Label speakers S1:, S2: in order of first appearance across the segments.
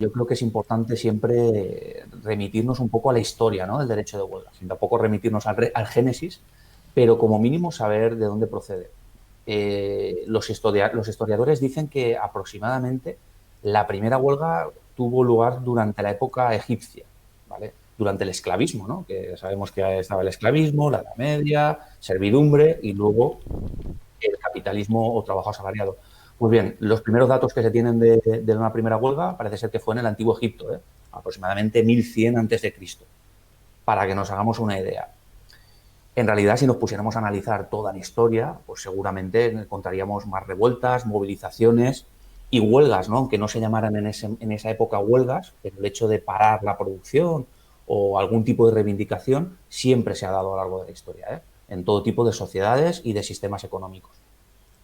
S1: yo creo que es importante siempre remitirnos un poco a la historia, ¿no?, del derecho de huelga, sin tampoco remitirnos al génesis, pero como mínimo saber de dónde procede. Los historiadores dicen que aproximadamente la primera huelga tuvo lugar durante la época egipcia, ¿vale? Durante el esclavismo, ¿no?, que sabemos que estaba el esclavismo, la Edad Media, servidumbre y luego el capitalismo o trabajo asalariado. Pues bien, los primeros datos que se tienen de una primera huelga parece ser que fue en el Antiguo Egipto, aproximadamente 1100 a.C., para que nos hagamos una idea. En realidad, si nos pusiéramos a analizar toda la historia, pues seguramente encontraríamos más revueltas, movilizaciones y huelgas, ¿no?, aunque no se llamaran en esa época huelgas, pero el hecho de parar la producción o algún tipo de reivindicación siempre se ha dado a lo largo de la historia, en todo tipo de sociedades y de sistemas económicos.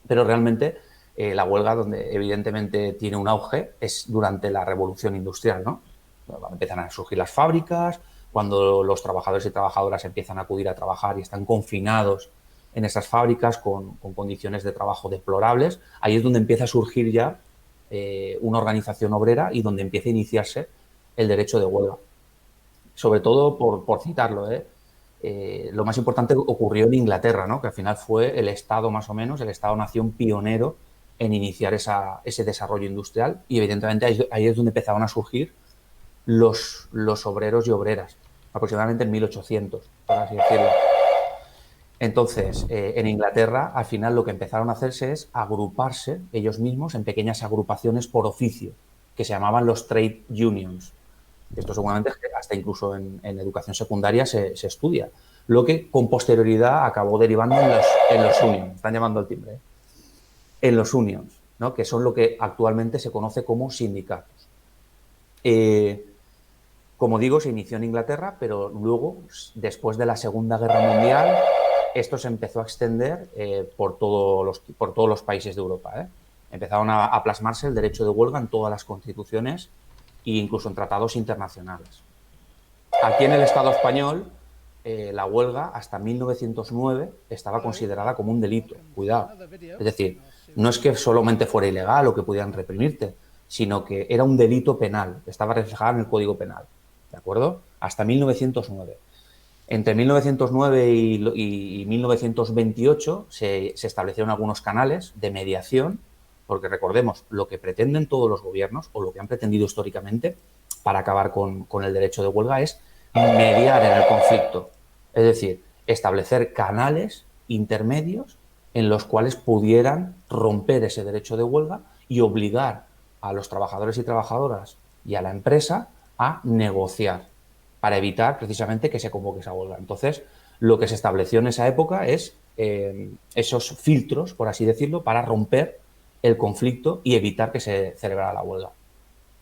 S1: Pero realmente la huelga, donde evidentemente tiene un auge, es durante la revolución industrial, ¿no? Cuando empiezan a surgir las fábricas, cuando los trabajadores y trabajadoras empiezan a acudir a trabajar y están confinados en esas fábricas con condiciones de trabajo deplorables, ahí es donde empieza a surgir ya una organización obrera y donde empieza a iniciarse el derecho de huelga. Sobre todo, por citarlo, lo más importante ocurrió en Inglaterra, ¿no?, que al final fue el Estado, más o menos, el Estado-nación pionero en iniciar ese desarrollo industrial, y evidentemente ahí es donde empezaron a surgir los obreros y obreras, aproximadamente en 1800, por así decirlo. Entonces, en Inglaterra, al final lo que empezaron a hacerse es agruparse ellos mismos en pequeñas agrupaciones por oficio, que se llamaban los trade unions. Esto seguramente hasta incluso en educación secundaria se estudia. Lo que con posterioridad acabó derivando en los unions. Están llamando al timbre. En los unions, ¿no?, que son lo que actualmente se conoce como sindicatos. Como digo, se inició en Inglaterra, pero luego, después de la Segunda Guerra Mundial, esto se empezó a extender por todos los países de Europa. Empezaron a plasmarse el derecho de huelga en todas las constituciones e incluso en tratados internacionales. Aquí en el Estado español, la huelga hasta 1909 estaba considerada como un delito. Cuidado. Es decir, no es que solamente fuera ilegal o que pudieran reprimirte, sino que era un delito penal, estaba reflejado en el Código Penal. ¿De acuerdo? Hasta 1909. Entre 1909 y 1928 se establecieron algunos canales de mediación, porque recordemos, lo que pretenden todos los gobiernos, o lo que han pretendido históricamente para acabar con el derecho de huelga, es mediar en el conflicto. Es decir, establecer canales intermedios en los cuales pudieran romper ese derecho de huelga y obligar a los trabajadores y trabajadoras y a la empresa a negociar para evitar precisamente que se convoque esa huelga. Entonces, lo que se estableció en esa época es esos filtros, por así decirlo, para romper el conflicto y evitar que se celebrara la huelga.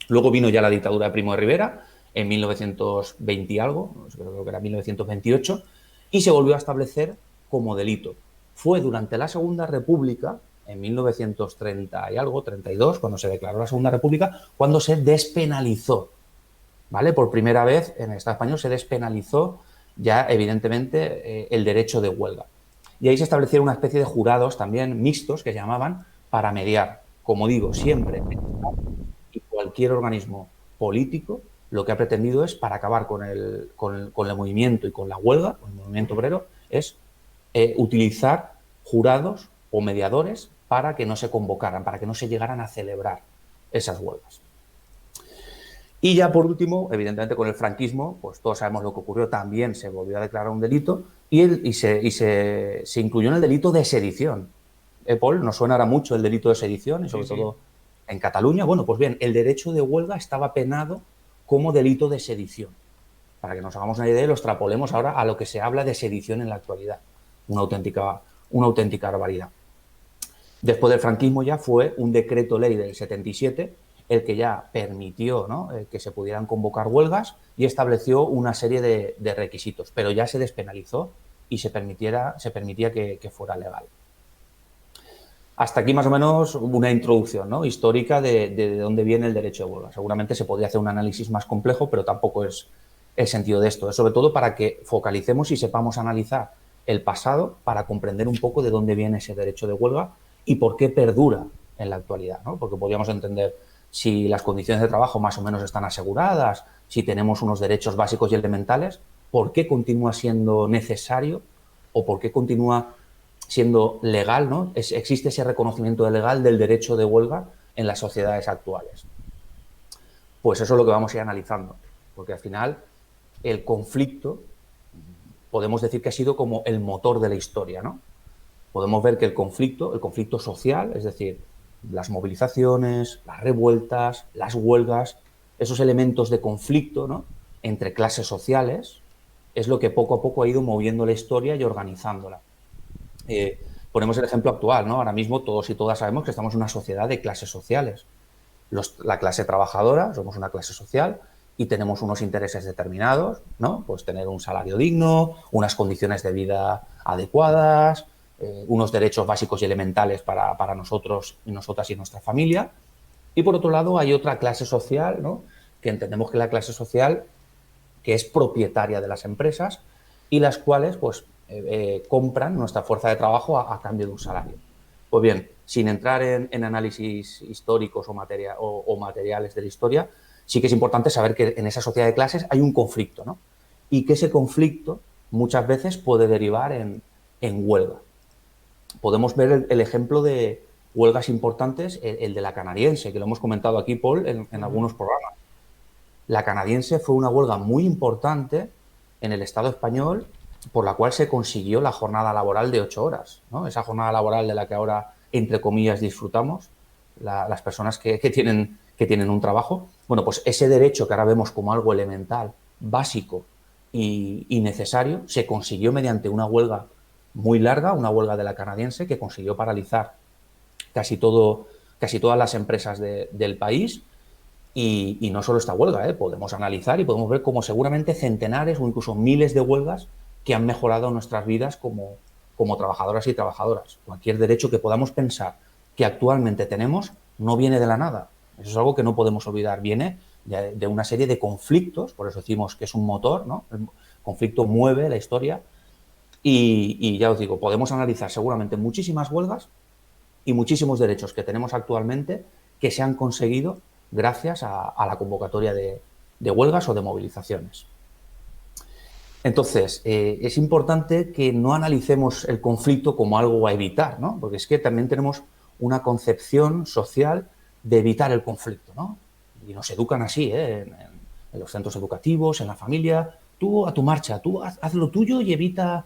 S1: Luego vino ya la dictadura de Primo de Rivera en 1920 y algo, creo que era 1928, y se volvió a establecer como delito. Fue durante la Segunda República, en 1930 y algo, 32, cuando se declaró la Segunda República, cuando se despenalizó, ¿vale? Por primera vez en el Estado español se despenalizó ya, evidentemente, el derecho de huelga. Y ahí se establecieron una especie de jurados también mixtos que se llamaban para mediar. Como digo, siempre, y cualquier organismo político lo que ha pretendido es, para acabar con el movimiento y con la huelga, con el movimiento obrero, es utilizar jurados o mediadores para que no se convocaran, para que no se llegaran a celebrar esas huelgas. Y ya por último, evidentemente con el franquismo, pues todos sabemos lo que ocurrió, también se volvió a declarar un delito y se incluyó en el delito de sedición. Paul, nos suena ahora mucho el delito de sedición, y sobre todo en Cataluña. Bueno, pues bien, el derecho de huelga estaba penado como delito de sedición. Para que nos hagamos una idea y lo extrapolemos ahora a lo que se habla de sedición en la actualidad. Una auténtica barbaridad. Después del franquismo ya fue un decreto ley del 77 el que ya permitió, ¿no?, que se pudieran convocar huelgas y estableció una serie de requisitos, pero ya se despenalizó y se permitía que fuera legal. Hasta aquí más o menos una introducción, ¿no?, histórica de dónde viene el derecho de huelga. Seguramente se podría hacer un análisis más complejo, pero tampoco es el sentido de esto. Es sobre todo para que focalicemos y sepamos analizar el pasado para comprender un poco de dónde viene ese derecho de huelga y por qué perdura en la actualidad, ¿no? Porque podríamos entender si las condiciones de trabajo más o menos están aseguradas, si tenemos unos derechos básicos y elementales, ¿por qué continúa siendo necesario o por qué continúa siendo legal, ¿no? Existe ese reconocimiento de legal del derecho de huelga en las sociedades actuales? Pues eso es lo que vamos a ir analizando, porque al final el conflicto podemos decir que ha sido como el motor de la historia, ¿no? Podemos ver que el conflicto social, es decir, las movilizaciones, las revueltas, las huelgas, esos elementos de conflicto, ¿no?, entre clases sociales, es lo que poco a poco ha ido moviendo la historia y organizándola. Ponemos el ejemplo actual, ¿no? Ahora mismo todos y todas sabemos que estamos en una sociedad de clases sociales. La clase trabajadora, somos una clase social y tenemos unos intereses determinados, ¿no? Pues tener un salario digno, unas condiciones de vida adecuadas, unos derechos básicos y elementales para nosotros y nosotras y nuestra familia. Y por otro lado hay otra clase social, ¿no?, que entendemos que la clase social que es propietaria de las empresas y las cuales pues compran nuestra fuerza de trabajo a cambio de un salario. Pues bien, sin entrar en análisis históricos o materiales de la historia, sí que es importante saber que en esa sociedad de clases hay un conflicto, ¿no? Y que ese conflicto muchas veces puede derivar en huelga. Podemos ver el ejemplo de huelgas importantes, el de la canadiense, que lo hemos comentado aquí, Paul, en algunos programas. La canadiense fue una huelga muy importante en el Estado español por la cual se consiguió la jornada laboral de 8 horas, ¿no? Esa jornada laboral de la que ahora, entre comillas, disfrutamos las personas que tienen un trabajo. Bueno, pues ese derecho que ahora vemos como algo elemental, básico y necesario, se consiguió mediante una huelga muy larga, una huelga de la canadiense que consiguió paralizar casi todas las empresas del país. Y no solo esta huelga, podemos analizar y podemos ver como seguramente centenares o incluso miles de huelgas que han mejorado nuestras vidas como trabajadoras y trabajadoras. Cualquier derecho que podamos pensar que actualmente tenemos no viene de la nada. Eso es algo que no podemos olvidar. Viene de una serie de conflictos, por eso decimos que es un motor, ¿no? El conflicto mueve la historia y ya os digo, podemos analizar seguramente muchísimas huelgas y muchísimos derechos que tenemos actualmente que se han conseguido gracias a la convocatoria de huelgas o de movilizaciones. Entonces, es importante que no analicemos el conflicto como algo a evitar, ¿no? Porque es que también tenemos una concepción social de evitar el conflicto, ¿no? Y nos educan así, en los centros educativos, en la familia. Tú a tu marcha, tú haz lo tuyo y evita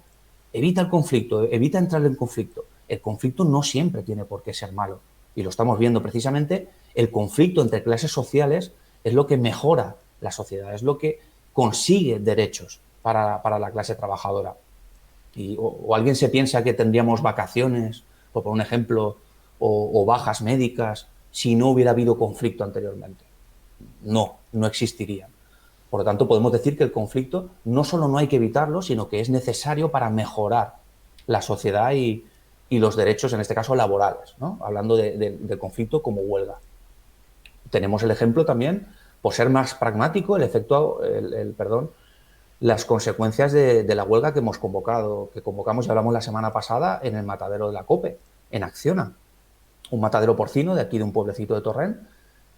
S1: el conflicto, evita entrar en conflicto. El conflicto no siempre tiene por qué ser malo. Y lo estamos viendo precisamente, el conflicto entre clases sociales es lo que mejora la sociedad, es lo que consigue derechos para la clase trabajadora. O alguien se piensa que tendríamos vacaciones, por un ejemplo, o bajas médicas si no hubiera habido conflicto anteriormente. No existirían. Por lo tanto, podemos decir que el conflicto no solo no hay que evitarlo, sino que es necesario para mejorar la sociedad y los derechos, en este caso, laborales, ¿no? Hablando del conflicto como huelga. Tenemos el ejemplo también, por ser más pragmático, las consecuencias de la huelga que convocamos y hablamos la semana pasada en el matadero de la COPE, en Acciona, un matadero porcino de aquí de un pueblecito de Torrent,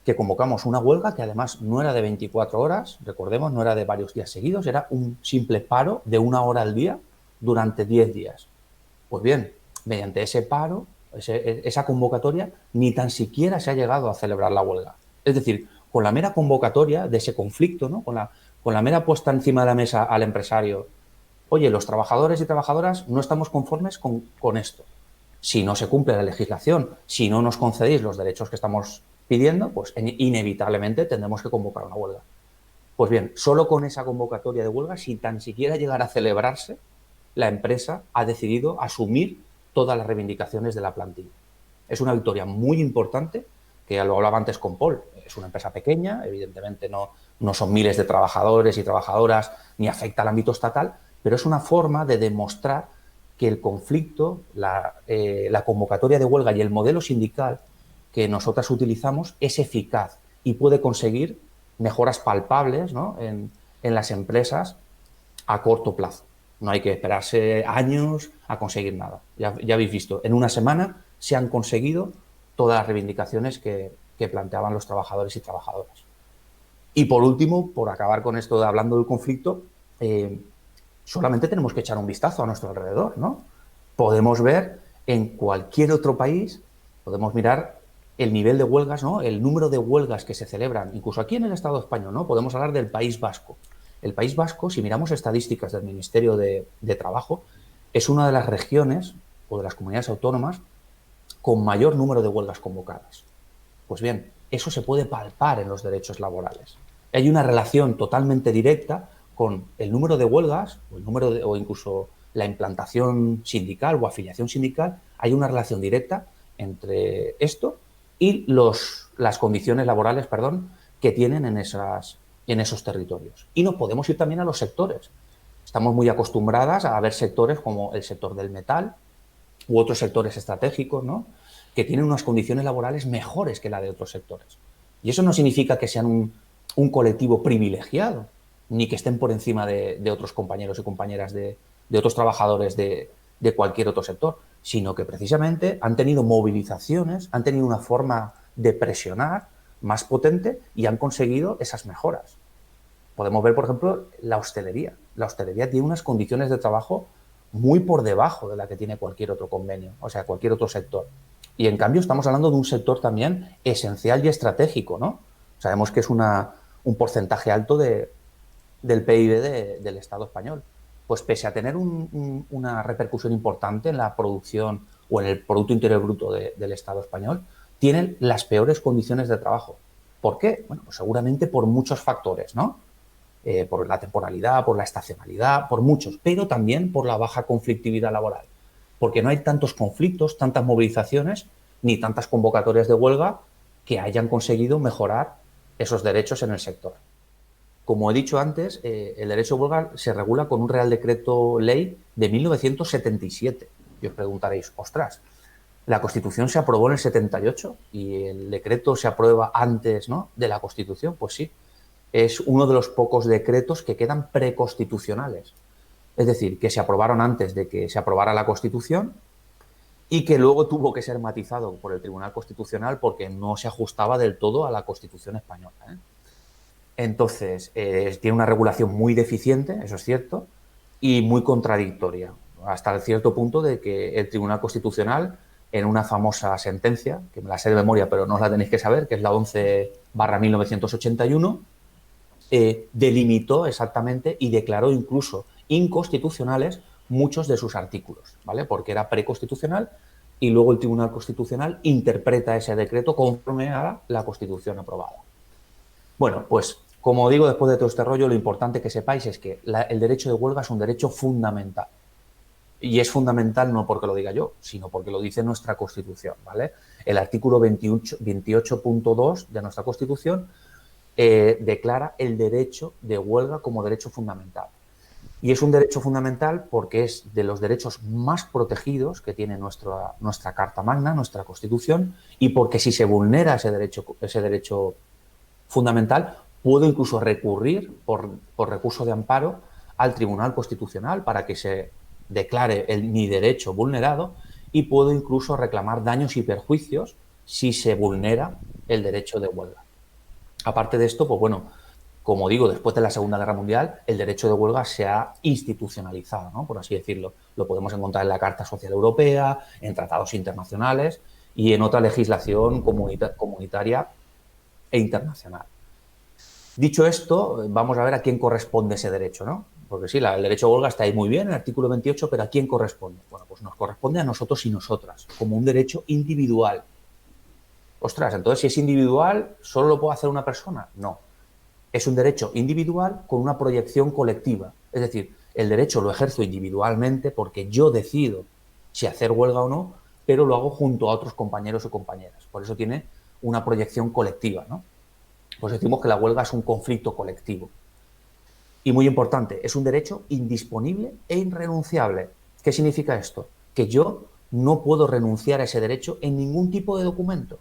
S1: que convocamos una huelga que además no era de 24 horas, recordemos, no era de varios días seguidos, era un simple paro de 1 hora al día durante 10 días. Pues bien, mediante ese paro, esa convocatoria, ni tan siquiera se ha llegado a celebrar la huelga. Es decir, con la mera convocatoria de ese conflicto, ¿no?, con la mera puesta encima de la mesa al empresario, oye, los trabajadores y trabajadoras no estamos conformes con esto. Si no se cumple la legislación, si no nos concedéis los derechos que estamos pidiendo, pues inevitablemente tendremos que convocar una huelga. Pues bien, solo con esa convocatoria de huelga, sin tan siquiera llegar a celebrarse, la empresa ha decidido asumir todas las reivindicaciones de la plantilla. Es una victoria muy importante, que ya lo hablaba antes con Paul. Es una empresa pequeña, evidentemente no son miles de trabajadores y trabajadoras, ni afecta al ámbito estatal, pero es una forma de demostrar que el conflicto, la convocatoria de huelga y el modelo sindical que nosotras utilizamos es eficaz y puede conseguir mejoras palpables, ¿no?, en las empresas a corto plazo. No hay que esperarse años a conseguir nada. Ya habéis visto, en una semana se han conseguido todas las reivindicaciones que que planteaban los trabajadores y trabajadoras. Y por último, por acabar con esto de hablando del conflicto, solamente tenemos que echar un vistazo a nuestro alrededor, ¿no? Podemos ver en cualquier otro país, podemos mirar el nivel de huelgas, ¿no? El número de huelgas que se celebran, incluso aquí en el Estado español, ¿no? Podemos hablar del País Vasco. El País Vasco, si miramos estadísticas del Ministerio de Trabajo, es una de las regiones o de las comunidades autónomas con mayor número de huelgas convocadas. Pues bien, eso se puede palpar en los derechos laborales. Hay una relación totalmente directa con el número de huelgas o, o incluso la implantación sindical o afiliación sindical. Hay una relación directa entre esto y las condiciones laborales, que tienen en esos territorios. Y nos podemos ir también a los sectores. Estamos muy acostumbradas a ver sectores como el sector del metal u otros sectores estratégicos, ¿no?, que tienen unas condiciones laborales mejores que la de otros sectores. Y eso no significa que sean un colectivo privilegiado, ni que estén por encima de otros compañeros y compañeras de otros trabajadores de cualquier otro sector, sino que precisamente han tenido movilizaciones, han tenido una forma de presionar más potente y han conseguido esas mejoras. Podemos ver, por ejemplo, la hostelería. La hostelería tiene unas condiciones de trabajo muy por debajo de la que tiene cualquier otro convenio, o sea, cualquier otro sector. Y en cambio estamos hablando de un sector también esencial y estratégico, ¿no? Sabemos que es un porcentaje alto del PIB del Estado español. Pues pese a tener una repercusión importante en la producción o en el Producto Interior Bruto del Estado español, tienen las peores condiciones de trabajo. ¿Por qué? Bueno, pues seguramente por muchos factores, ¿no? Por la temporalidad, por la estacionalidad, por muchos, pero también por la baja conflictividad laboral. Porque no hay tantos conflictos, tantas movilizaciones, ni tantas convocatorias de huelga que hayan conseguido mejorar esos derechos en el sector. Como he dicho antes, el derecho de huelga se regula con un Real Decreto Ley de 1977. Y os preguntaréis, ostras, la Constitución se aprobó en el 78 y el decreto se aprueba antes, ¿no?, de la Constitución. Pues sí, es uno de los pocos decretos que quedan preconstitucionales. Es decir, que se aprobaron antes de que se aprobara la Constitución y que luego tuvo que ser matizado por el Tribunal Constitucional porque no se ajustaba del todo a la Constitución española, ¿eh? Entonces, tiene una regulación muy deficiente, eso es cierto, y muy contradictoria, hasta cierto punto de que el Tribunal Constitucional, en una famosa sentencia, que me la sé de memoria pero no os la tenéis que saber, que es la 11/1981, delimitó exactamente y declaró incluso inconstitucionales muchos de sus artículos, ¿vale? Porque era preconstitucional y luego el Tribunal Constitucional interpreta ese decreto conforme a la Constitución aprobada. Bueno, pues como digo, después de todo este rollo, lo importante que sepáis es que el derecho de huelga es un derecho fundamental. Y es fundamental no porque lo diga yo, sino porque lo dice nuestra Constitución, ¿vale? El artículo 28.2 de nuestra Constitución declara el derecho de huelga como derecho fundamental. Y es un derecho fundamental porque es de los derechos más protegidos que tiene nuestra Carta Magna, nuestra Constitución, y porque si se vulnera ese derecho fundamental, puedo incluso recurrir por recurso de amparo al Tribunal Constitucional para que se declare mi derecho vulnerado y puedo incluso reclamar daños y perjuicios si se vulnera el derecho de huelga. Aparte de esto, pues bueno, como digo, después de la Segunda Guerra Mundial, el derecho de huelga se ha institucionalizado, ¿no?, por así decirlo. Lo podemos encontrar en la Carta Social Europea, en tratados internacionales y en otra legislación comunitaria e internacional. Dicho esto, vamos a ver a quién corresponde ese derecho, ¿no? Porque sí, el derecho de huelga está ahí muy bien, el artículo 28, pero ¿a quién corresponde? Bueno, pues nos corresponde a nosotros y nosotras, como un derecho individual. Ostras, entonces si es individual, ¿solo lo puede hacer una persona? No. Es un derecho individual con una proyección colectiva. Es decir, el derecho lo ejerzo individualmente porque yo decido si hacer huelga o no, pero lo hago junto a otros compañeros o compañeras. Por eso tiene una proyección colectiva, ¿no? Pues decimos que la huelga es un conflicto colectivo. Y muy importante, es un derecho indisponible e irrenunciable. ¿Qué significa esto? Que yo no puedo renunciar a ese derecho en ningún tipo de documento.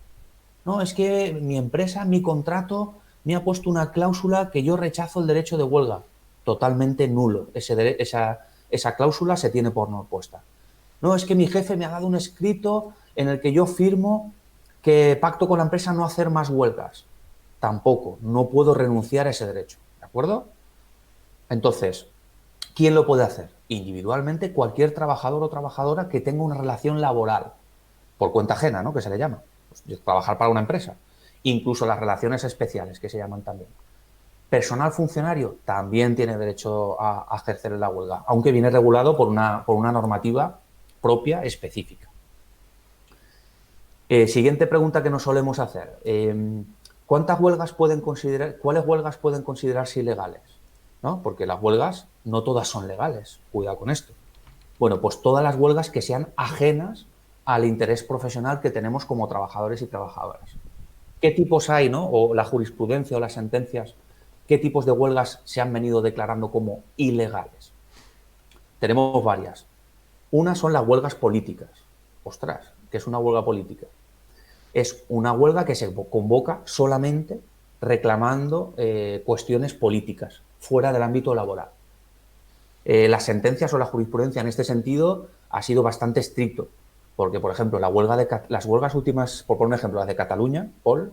S1: No, es que mi empresa, mi contrato, me ha puesto una cláusula que yo rechazo el derecho de huelga. Totalmente nulo. Esa cláusula se tiene por no puesta. No, es que mi jefe me ha dado un escrito en el que yo firmo ¿Que pacto con la empresa no hacer más huelgas? Tampoco, no puedo renunciar a ese derecho, ¿de acuerdo? Entonces, ¿quién lo puede hacer? Individualmente, cualquier trabajador o trabajadora que tenga una relación laboral, por cuenta ajena, ¿no? Que se le llama. Pues, trabajar para una empresa. Incluso las relaciones especiales, que se llaman también. Personal funcionario también tiene derecho a ejercer la huelga, aunque viene regulado por una normativa propia específica. Siguiente pregunta que nos solemos hacer. ¿Cuántas huelgas cuáles huelgas pueden considerarse ilegales? ¿No? Porque las huelgas no todas son legales. Cuidado con esto. Bueno, pues todas las huelgas que sean ajenas al interés profesional que tenemos como trabajadores y trabajadoras. ¿Qué tipos hay, no? O la jurisprudencia o las sentencias, ¿qué tipos de huelgas se han venido declarando como ilegales? Tenemos varias. Una son las huelgas políticas. Ostras, ¿qué es una huelga política? Es una huelga que se convoca solamente reclamando cuestiones políticas, fuera del ámbito laboral. Las sentencias o la jurisprudencia en este sentido ha sido bastante estricto, porque, por ejemplo, las huelgas últimas, por poner un ejemplo, las de Cataluña, Paul,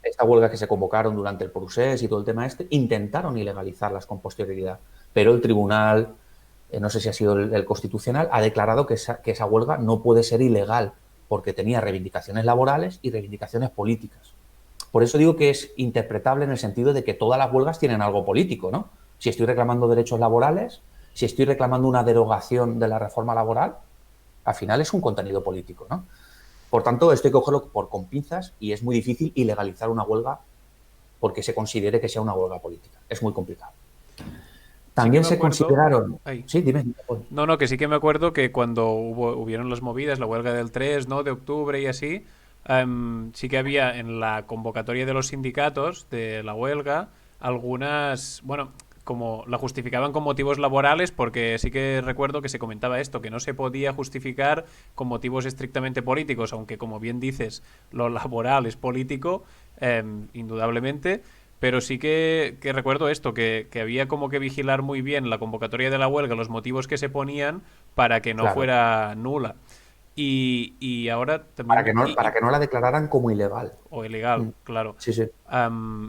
S1: esta huelga que se convocaron durante el procés y todo el tema intentaron ilegalizarlas con posterioridad, pero el tribunal, no sé si ha sido el Constitucional, ha declarado que esa huelga no puede ser ilegal, porque tenía reivindicaciones laborales y reivindicaciones políticas. Por eso digo que es interpretable en el sentido de que todas las huelgas tienen algo político, ¿no? Si estoy reclamando derechos laborales, si estoy reclamando una derogación de la reforma laboral, al final es un contenido político, ¿no? Por tanto, esto hay que cogerlo con pinzas y es muy difícil ilegalizar una huelga porque se considere que sea una huelga política. Es muy complicado.
S2: Sí que
S1: También
S2: me
S1: se
S2: acuerdo.
S1: consideraron...
S2: Ay.
S1: Sí, dime.
S2: No, no, que sí que me acuerdo que cuando hubieron las movidas, la huelga del 3, ¿no? De octubre y así, sí que había en la convocatoria de los sindicatos de la huelga algunas, bueno, como la justificaban con motivos laborales, porque sí que recuerdo que se comentaba esto, que no se podía justificar con motivos estrictamente políticos, aunque como bien dices, lo laboral es político, indudablemente, pero sí que recuerdo esto, que había como que vigilar muy bien la convocatoria de la huelga, los motivos que se ponían para que no
S1: Claro.
S2: fuera nula. Y ahora también...
S1: Para que no la declararan como ilegal.
S2: o ilegal,
S1: Mm.
S2: claro.
S1: Sí, sí.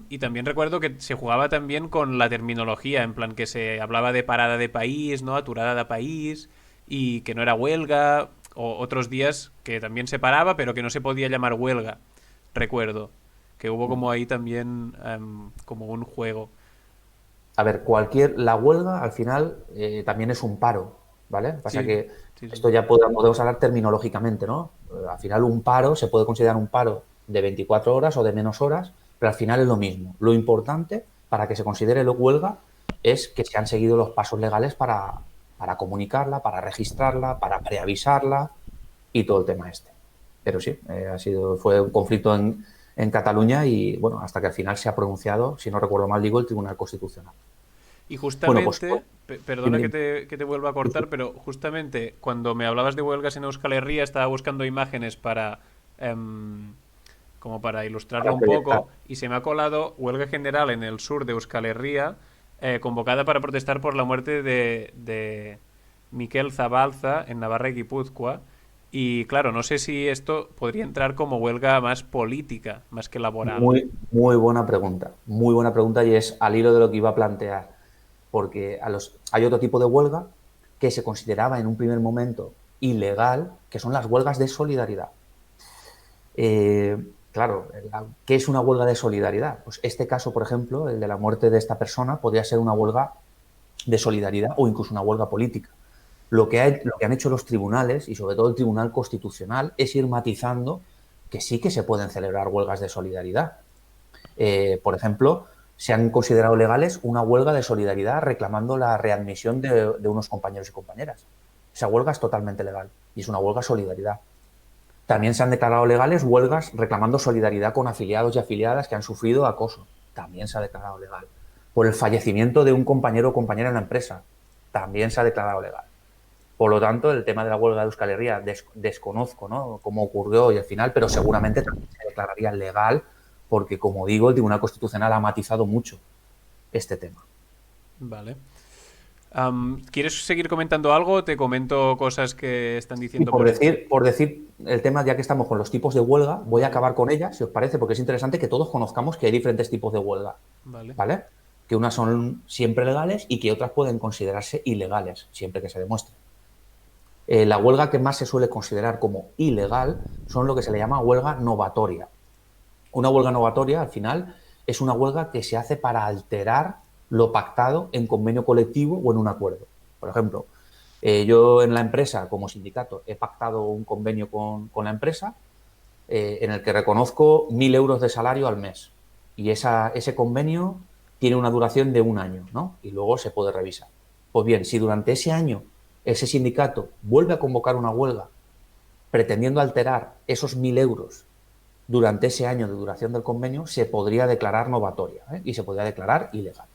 S2: Y también recuerdo que se jugaba también con la terminología, en plan que se hablaba de parada de país, ¿no? Aturada de país, y que no era huelga, o otros días que también se paraba, pero que no se podía llamar huelga, recuerdo. Que hubo como ahí también como un juego.
S1: A ver, la huelga al final también es un paro, ¿vale? Pasa
S2: Sí,
S1: que
S2: sí, sí.
S1: esto ya podemos hablar terminológicamente, ¿no? Al final un paro se puede considerar un paro de 24 horas o de menos horas, pero al final es lo mismo. Lo importante para que se considere huelga es que se han seguido los pasos legales para comunicarla, para registrarla, para preavisarla y todo el tema este. Pero sí, fue un conflicto en Cataluña y, bueno, hasta que al final se ha pronunciado, si no recuerdo mal, digo, el Tribunal Constitucional.
S2: Y
S1: Bueno, pues
S2: justamente,
S1: dime,
S2: perdona
S1: dime.
S2: que te vuelva a cortar, pero justamente cuando me hablabas de huelgas en Euskal Herria estaba buscando imágenes para como para ilustrarlo
S1: Para
S2: un
S1: proyectar.
S2: poco y se me ha colado huelga general en el sur de Euskal Herria convocada para protestar por la muerte de Miquel Zabalza en Navarra y Guipúzcoa. Y claro, no sé si esto podría entrar como huelga más política, más que laboral.
S1: Muy buena pregunta y es al hilo de lo que iba a plantear, porque hay otro tipo de huelga que se consideraba en un primer momento ilegal, que son las huelgas de solidaridad. Claro, ¿qué es una huelga de solidaridad? Pues este caso, por ejemplo, el de la muerte de esta persona, podría ser una huelga de solidaridad o incluso una huelga política. Lo que han hecho los tribunales y sobre todo el Tribunal Constitucional es ir matizando que sí que se pueden celebrar huelgas de solidaridad. Por ejemplo, se han considerado legales una huelga de solidaridad reclamando la readmisión de unos compañeros y compañeras. Esa huelga es totalmente legal y es una huelga de solidaridad. También se han declarado legales huelgas reclamando solidaridad con afiliados y afiliadas que han sufrido acoso. También se ha declarado legal. Por el fallecimiento de un compañero o compañera en la empresa. También se ha declarado legal. Por lo tanto, el tema de la huelga de Euskal Herria desconozco, ¿no?, cómo ocurrió y al final, pero seguramente también se declararía legal porque, como digo, el Tribunal Constitucional ha matizado mucho este tema.
S2: Vale. ¿Quieres seguir comentando algo? Te comento cosas que están
S1: Y
S2: diciendo por...
S1: por decir el tema, ya que estamos con los tipos de huelga, voy a
S2: Vale,
S1: acabar con ella, si os parece, porque es interesante que todos conozcamos que hay diferentes tipos de huelga,
S2: vale.
S1: ¿vale? Que unas son siempre legales y que otras pueden considerarse ilegales, siempre que se demuestre. La huelga que más se suele considerar como ilegal son lo que se le llama huelga novatoria. Una huelga novatoria, al final, es una huelga que se hace para alterar lo pactado en convenio colectivo o en un acuerdo. Por ejemplo, yo en la empresa, como sindicato, he pactado un convenio con la empresa en el que reconozco 1.000 euros de salario al mes. Y ese convenio tiene una duración de un año, ¿no? Y luego se puede revisar. Pues bien, si durante ese año ese sindicato vuelve a convocar una huelga pretendiendo alterar esos 1.000 euros durante ese año de duración del convenio, se podría declarar novatoria, ¿eh? Y se podría declarar ilegal.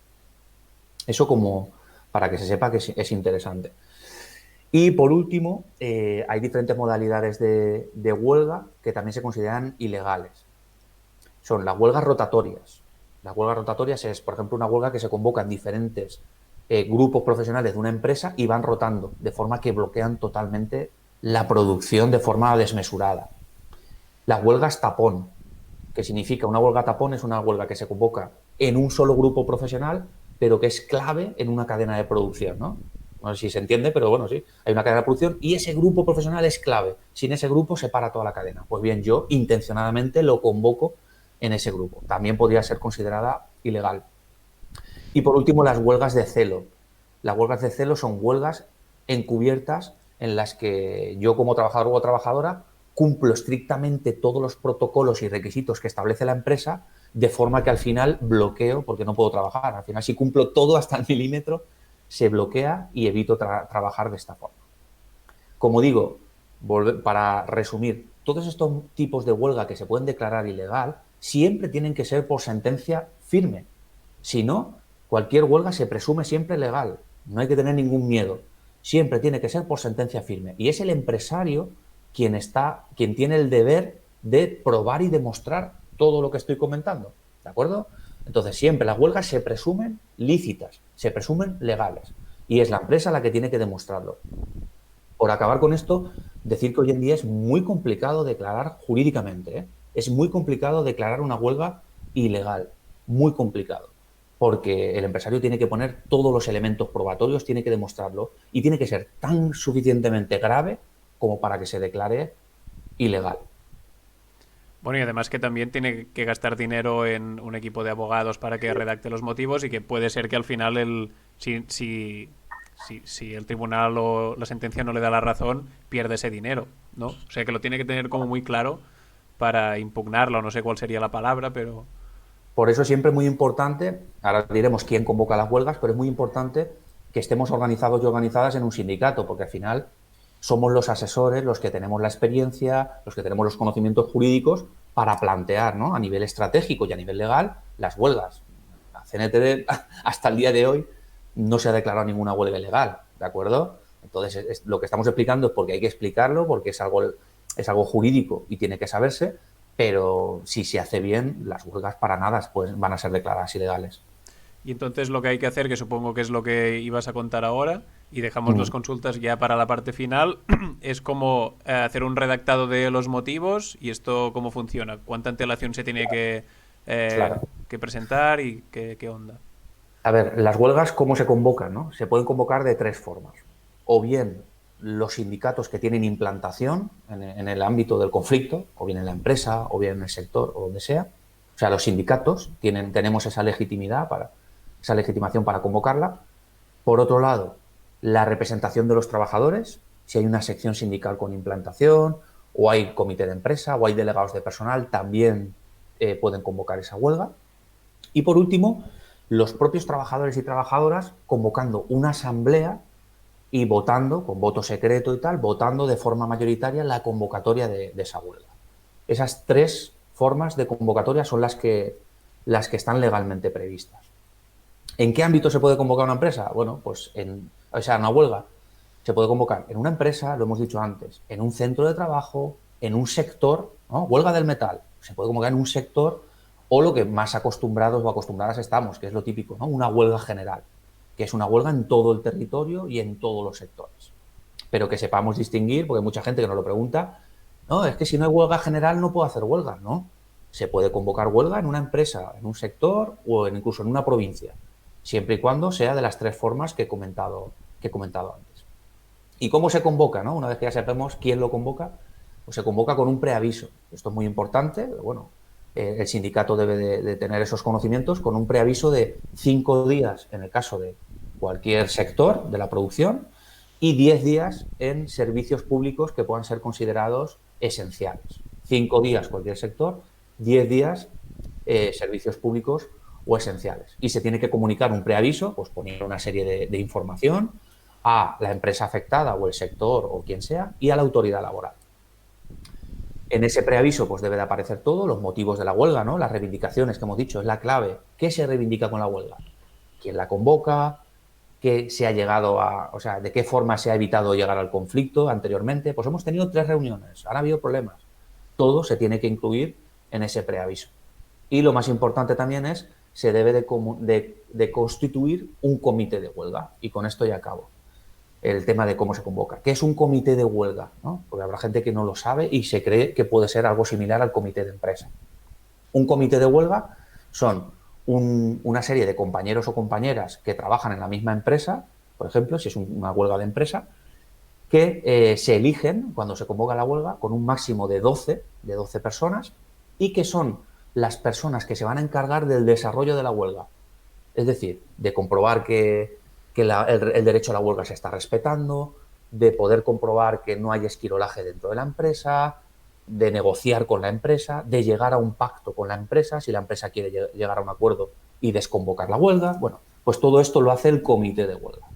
S1: Eso como para que se sepa que es interesante. Y por último, hay diferentes modalidades de huelga que también se consideran ilegales. Son las huelgas rotatorias. Las huelgas rotatorias es, por ejemplo, una huelga que se convoca en diferentes grupos profesionales de una empresa y van rotando, de forma que bloquean totalmente la producción de forma desmesurada. Las huelgas tapón, que significa una huelga tapón, es una huelga que se convoca en un solo grupo profesional, pero que es clave en una cadena de producción, ¿no? No sé si se entiende, pero bueno, sí. Hay una cadena de producción y ese grupo profesional es clave. Sin ese grupo se para toda la cadena. Pues bien, yo intencionadamente lo convoco en ese grupo. También podría ser considerada ilegal. Y por último, las huelgas de celo. Las huelgas de celo son huelgas encubiertas en las que yo como trabajador o trabajadora cumplo estrictamente todos los protocolos y requisitos que establece la empresa, de forma que al final bloqueo porque no puedo trabajar. Al final, si cumplo todo hasta el milímetro, se bloquea y evito trabajar de esta forma. Como digo, para resumir, todos estos tipos de huelga que se pueden declarar ilegal siempre tienen que ser por sentencia firme. Si no, cualquier huelga se presume siempre legal. No hay que tener ningún miedo. Siempre tiene que ser por sentencia firme. Y es el empresario quien tiene el deber de probar y demostrar todo lo que estoy comentando. ¿De acuerdo? Entonces, siempre las huelgas se presumen lícitas, se presumen legales. Y es la empresa la que tiene que demostrarlo. Por acabar con esto, decir que hoy en día es muy complicado declarar jurídicamente, ¿eh? Es muy complicado declarar una huelga ilegal, muy complicado, porque el empresario tiene que poner todos los elementos probatorios, tiene que demostrarlo y tiene que ser tan suficientemente grave como para que se declare ilegal.
S2: Bueno, y además que también tiene que gastar dinero en un equipo de abogados para que redacte los motivos y que puede ser que al final si el tribunal o la sentencia no le da la razón, pierde ese dinero, ¿no? O sea que lo tiene que tener como muy claro para impugnarlo, no sé cuál sería la palabra, pero...
S1: Por eso siempre es muy importante, ahora diremos quién convoca las huelgas, pero es muy importante que estemos organizados y organizadas en un sindicato, porque al final somos los asesores, los que tenemos la experiencia, los que tenemos los conocimientos jurídicos para plantear, ¿no?, a nivel estratégico y a nivel legal las huelgas. La CNTD hasta el día de hoy no se ha declarado ninguna huelga ilegal, ¿de acuerdo? Entonces, lo que estamos explicando es porque hay que explicarlo, porque es algo jurídico y tiene que saberse, pero si se hace bien, las huelgas para nada pues, van a ser declaradas ilegales.
S2: Y entonces lo que hay que hacer, que supongo que es lo que ibas a contar ahora, y dejamos las
S1: Mm,
S2: consultas ya para la parte final, es como hacer un redactado de los motivos y esto cómo funciona, cuánta antelación se tiene
S1: claro.
S2: que presentar y qué onda.
S1: A ver, las huelgas, ¿cómo se convocan? ¿No? Se pueden convocar de tres formas. O bien los sindicatos que tienen implantación en el ámbito del conflicto, o bien en la empresa, o bien en el sector, o donde sea. O sea, los sindicatos tenemos esa legitimidad esa legitimación para convocarla. Por otro lado, la representación de los trabajadores, si hay una sección sindical con implantación, o hay comité de empresa, o hay delegados de personal, también pueden convocar esa huelga. Y por último, los propios trabajadores y trabajadoras convocando una asamblea y votando, con voto secreto y tal, votando de forma mayoritaria la convocatoria de esa huelga. Esas tres formas de convocatoria son las que están legalmente previstas. ¿En qué ámbito se puede convocar una empresa? Bueno, pues una huelga se puede convocar en una empresa, lo hemos dicho antes, en un centro de trabajo, en un sector, ¿no? Huelga del metal, se puede convocar en un sector o lo que más acostumbrados o acostumbradas estamos, que es lo típico, ¿no? Una huelga general, que es una huelga en todo el territorio y en todos los sectores. Pero que sepamos distinguir, porque hay mucha gente que nos lo pregunta, no, es que si no hay huelga general no puedo hacer huelga, ¿no? Se puede convocar huelga en una empresa, en un sector o incluso en una provincia, siempre y cuando sea de las 3 formas que he comentado antes. ¿Y cómo se convoca, no? Una vez que ya sabemos quién lo convoca, pues se convoca con un preaviso. Esto es muy importante, bueno, el sindicato debe de tener esos conocimientos con un preaviso de 5 días en el caso de cualquier sector de la producción y 10 días en servicios públicos que puedan ser considerados esenciales. 5 días cualquier sector, 10 días servicios públicos o esenciales. Y se tiene que comunicar un preaviso, pues poniendo una serie de información a la empresa afectada o el sector o quien sea y a la autoridad laboral. En ese preaviso pues debe de aparecer todo, los motivos de la huelga, ¿no? Las reivindicaciones que hemos dicho, es la clave. ¿Qué se reivindica con la huelga? ¿Quién la convoca? ¿Qué se ha llegado a, o sea, de qué forma se ha evitado llegar al conflicto anteriormente? Pues hemos tenido 3 reuniones, han habido problemas. Todo se tiene que incluir en ese preaviso. Y lo más importante también es, se debe de constituir un comité de huelga. Y con esto ya acabo. El tema de cómo se convoca. ¿Qué es un comité de huelga? ¿No? Porque habrá gente que no lo sabe y se cree que puede ser algo similar al comité de empresa. Un comité de huelga son una serie de compañeros o compañeras que trabajan en la misma empresa, por ejemplo, si es una huelga de empresa, que se eligen cuando se convoca la huelga con un máximo de 12 personas y que son las personas que se van a encargar del desarrollo de la huelga. Es decir, de comprobar que el derecho a la huelga se está respetando, de poder comprobar que no hay esquirolaje dentro de la empresa, de negociar con la empresa, de llegar a un pacto con la empresa, si la empresa quiere llegar a un acuerdo y desconvocar la huelga. Bueno, pues todo esto lo hace el comité de huelga.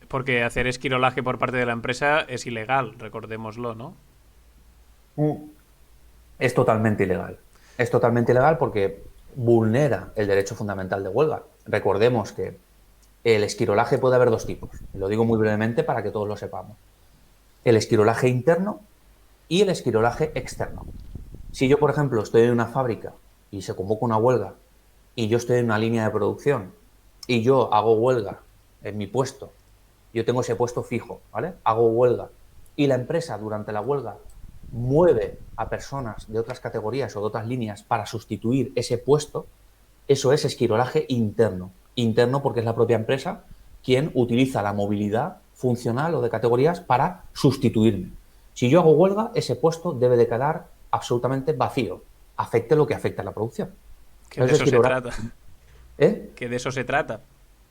S2: Porque hacer esquirolaje por parte de la empresa es ilegal, recordémoslo, ¿no?
S1: Es totalmente ilegal. Es totalmente ilegal porque vulnera el derecho fundamental de huelga. Recordemos que el esquirolaje puede haber 2 tipos. Lo digo muy brevemente para que todos lo sepamos. El esquirolaje interno y el esquirolaje externo. Si yo, por ejemplo, estoy en una fábrica y se convoca una huelga y yo estoy en una línea de producción y yo hago huelga en mi puesto, yo tengo ese puesto fijo, ¿vale? Hago huelga y la empresa durante la huelga mueve a personas de otras categorías o de otras líneas para sustituir ese puesto, eso es esquirolaje interno. Interno porque es la propia empresa quien utiliza la movilidad funcional o de categorías para sustituirme. Si yo hago huelga, ese puesto debe de quedar absolutamente vacío, afecte lo que afecte a la producción.
S2: Que de eso se trata.
S1: ¿Eh?
S2: Que de eso se trata.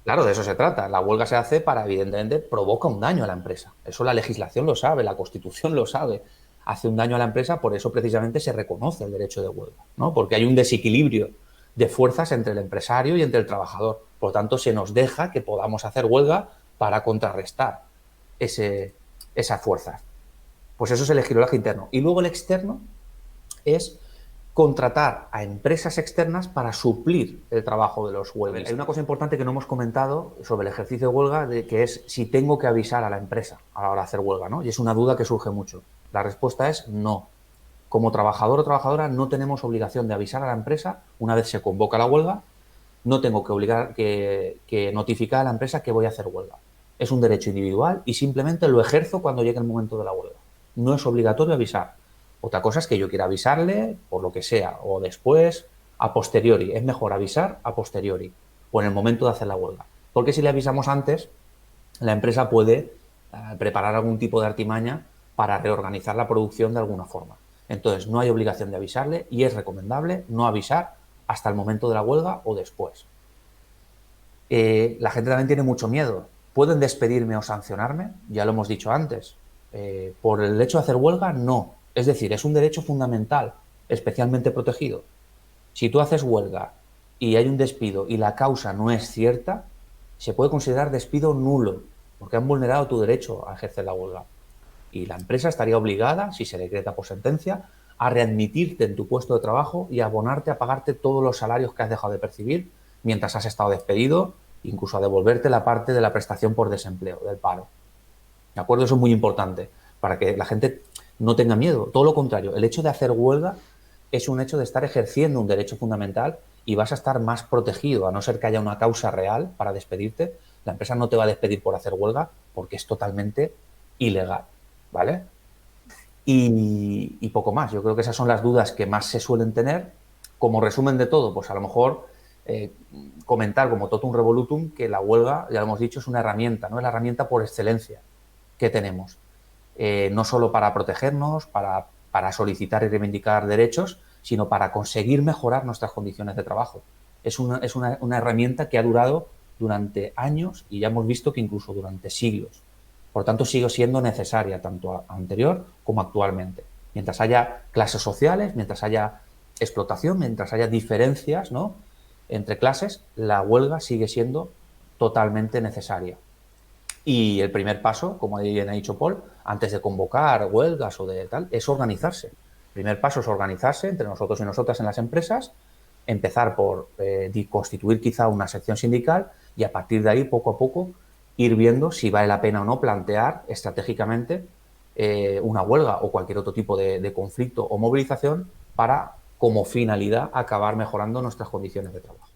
S1: Claro, de eso se trata. La huelga se hace para, evidentemente, provoca un daño a la empresa. Eso la legislación lo sabe, la Constitución lo sabe. Hace un daño a la empresa, por eso precisamente se reconoce el derecho de huelga, ¿no? Porque hay un desequilibrio de fuerzas entre el empresario y entre el trabajador. Por lo tanto, se nos deja que podamos hacer huelga para contrarrestar esas fuerzas. Pues eso es el esquirolaje interno. Y luego el externo es contratar a empresas externas para suplir el trabajo de los huelguistas. Hay una cosa importante que no hemos comentado sobre el ejercicio de huelga, que es si tengo que avisar a la empresa a la hora de hacer huelga, ¿no? Y es una duda que surge mucho. La respuesta es no. Como trabajador o trabajadora no tenemos obligación de avisar a la empresa una vez se convoca la huelga, no tengo que notificar a la empresa que voy a hacer huelga. Es un derecho individual y simplemente lo ejerzo cuando llegue el momento de la huelga. No es obligatorio avisar. Otra cosa es que yo quiera avisarle por lo que sea, o después, a posteriori. Es mejor avisar a posteriori, o en el momento de hacer la huelga. Porque si le avisamos antes, la empresa puede preparar algún tipo de artimaña para reorganizar la producción de alguna forma. Entonces, no hay obligación de avisarle y es recomendable no avisar hasta el momento de la huelga o después. La gente también tiene mucho miedo. ¿Pueden despedirme o sancionarme? Ya lo hemos dicho antes. Por el hecho de hacer huelga, no. Es decir, es un derecho fundamental, especialmente protegido. Si tú haces huelga y hay un despido y la causa no es cierta, se puede considerar despido nulo, porque han vulnerado tu derecho a ejercer la huelga. Y la empresa estaría obligada, si se decreta por sentencia, a readmitirte en tu puesto de trabajo y a abonarte a pagarte todos los salarios que has dejado de percibir mientras has estado despedido, incluso a devolverte la parte de la prestación por desempleo, del paro. ¿De acuerdo? Eso es muy importante, para que la gente no tenga miedo. Todo lo contrario, el hecho de hacer huelga es un hecho de estar ejerciendo un derecho fundamental y vas a estar más protegido, a no ser que haya una causa real para despedirte. La empresa no te va a despedir por hacer huelga porque es totalmente ilegal, ¿vale? Y poco más. Yo creo que esas son las dudas que más se suelen tener. Como resumen de todo, pues a lo mejor comentar como totum revolutum que la huelga, ya lo hemos dicho, es una herramienta, ¿no? Es la herramienta por excelencia que tenemos. No solo para protegernos, para solicitar y reivindicar derechos, sino para conseguir mejorar nuestras condiciones de trabajo. Es una herramienta que ha durado durante años y ya hemos visto que incluso durante siglos. Por tanto, sigue siendo necesaria tanto anterior como actualmente. Mientras haya clases sociales, mientras haya explotación, mientras haya diferencias, ¿no?, entre clases, la huelga sigue siendo totalmente necesaria. Y el primer paso, como bien ha dicho Paul, antes de convocar huelgas o de tal, es organizarse. El primer paso es organizarse entre nosotros y nosotras en las empresas, empezar por constituir quizá una sección sindical y a partir de ahí, poco a poco, ir viendo si vale la pena o no plantear estratégicamente una huelga o cualquier otro tipo de conflicto o movilización para, como finalidad, acabar mejorando nuestras condiciones de trabajo.